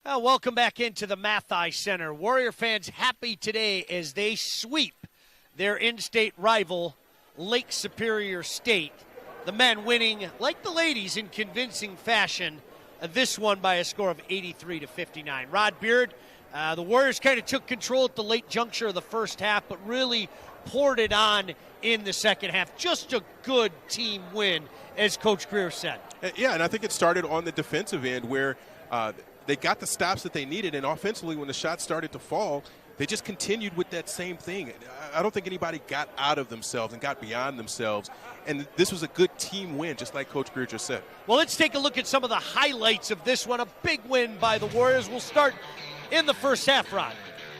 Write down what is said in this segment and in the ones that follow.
Well, welcome back into the Mathai Center. Warrior fans happy today as they sweep their in-state rival, Lake Superior State. The men winning, like the ladies, in convincing fashion. This one by a score of 83-59. Rod Beard, the Warriors kind of took control at the late juncture of the first half, but really poured it on in the second half. Just a good team win, as Coach Greer said. Yeah, and I think it started on the defensive end where they got the stops that they needed, and offensively when the shots started to fall, they just continued with that same thing. I don't think anybody got out of themselves and got beyond themselves, and this was a good team win, just like Coach Greer just said. Well, let's take a look at some of the highlights of this one. A big win by the Warriors. We'll start in the first half, Ron.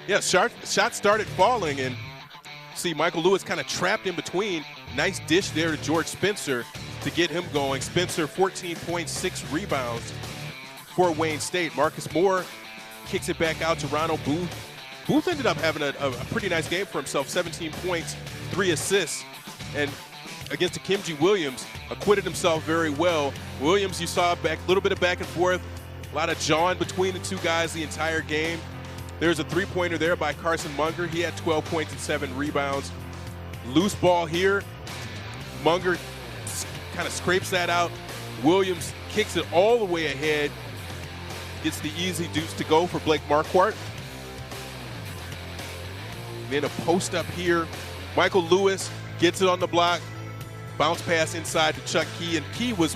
Yeah, shots started falling, and see Michael Lewis kind of trapped in between. Nice dish there to George Spencer to get him going. Spencer, 14.6 rebounds for Wayne State. Marcus Moore kicks it back out to Ronald Booth. Booth ended up having a pretty nice game for himself, 17 points, 3 assists, and against Kimji Williams, acquitted himself very well. Williams, you saw a little bit of back and forth, a lot of jawing between the two guys the entire game. There's a three-pointer there by Carson Munger. He had 12 points and 7 rebounds. Loose ball here. Munger kind of scrapes that out. Williams kicks it all the way ahead. Gets the easy deuce to go for Blake Marquardt. Then a post up here. Michael Lewis gets it on the block. Bounce pass inside to Chuck Key. And Key was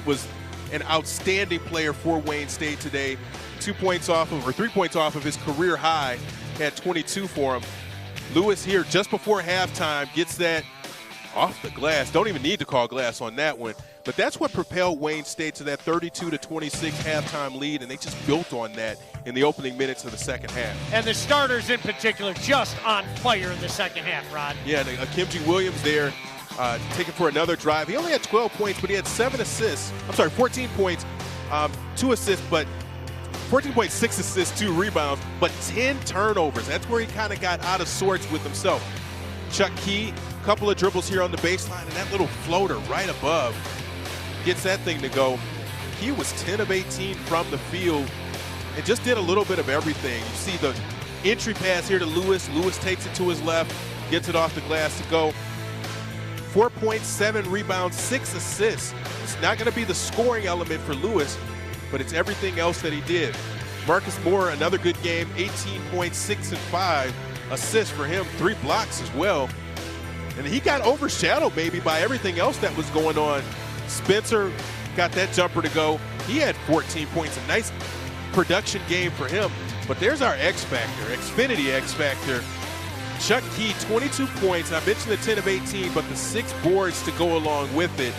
an outstanding player for Wayne State today. 3 points off of his career high. Had 22 for him. Lewis here just before halftime gets that off the glass. Don't even need to call glass on that one. But that's what propelled Wayne State to that 32-26 halftime lead, and they just built on that in the opening minutes of the second half. And the starters in particular just on fire in the second half, Rod. Yeah, Kimji Williams there taking for another drive. He only had 12 points, but he had 14 points, 2 assists, but 14.6 assists, 2 rebounds, but 10 turnovers. That's where he kind of got out of sorts with himself. Chuck Key, a couple of dribbles here on the baseline, and that little floater right above gets that thing to go. He was 10 of 18 from the field and just did a little bit of everything. You see the entry pass here to Lewis. Lewis takes it to his left, gets it off the glass to go. 4.7 rebounds, 6 assists. It's not going to be the scoring element for Lewis, but it's everything else that he did. Marcus Moore, another good game, 18.6 and 5 assists for him, 3 blocks as well. And he got overshadowed maybe by everything else that was going on. Spencer got that jumper to go. He had 14 points, a nice production game for him. But there's our X Factor, Xfinity X Factor. Chuck Key, 22 points. I mentioned the 10 of 18, but the 6 boards to go along with it.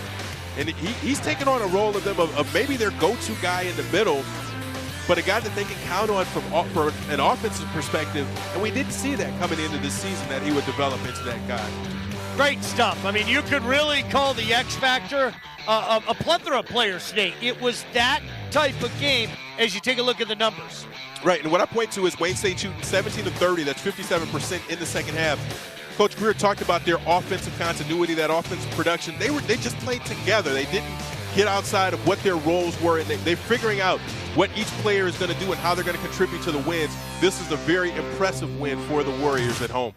And he's taken on a role of them of maybe their go-to guy in the middle, but a guy that they can count on from an offensive perspective. And we didn't see that coming into this season, that he would develop into that guy. Great stuff. I mean, you could really call the X Factor a plethora of players today. It was that type of game as you take a look at the numbers. Right, and what I point to is Wayne State shooting 17 of 30. That's 57% in the second half. Coach Greer talked about their offensive continuity, that offensive production. They just played together. They didn't get outside of what their roles were, and they're figuring out what each player is going to do and how they're going to contribute to the wins. This is a very impressive win for the Warriors at home.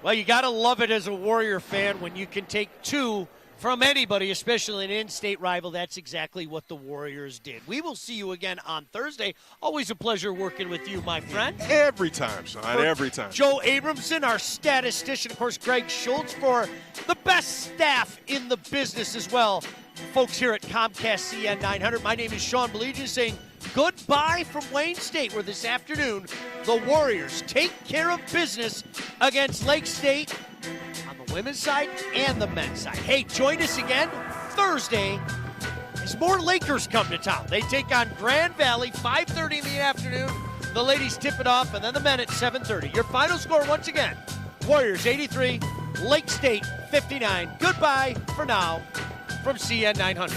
Well, you got to love it as a Warrior fan when you can take 2 from anybody, especially an in-state rival. That's exactly what the Warriors did. We will see you again on Thursday. Always a pleasure working with you, my friend. Every time, Sean, every time. Joe Abramson, our statistician, of course, Greg Schultz, for the best staff in the business as well. Folks here at Comcast CN 900. My name is Sean Belegian saying goodbye from Wayne State, where this afternoon the Warriors take care of business against Lake State on the women's side and the men's side. Hey, join us again Thursday as more Lakers come to town. They take on Grand Valley, 5:30 in the afternoon. The ladies tip it off, and then the men at 7:30. Your final score once again, Warriors 83, Lake State 59. Goodbye for now from CN 900.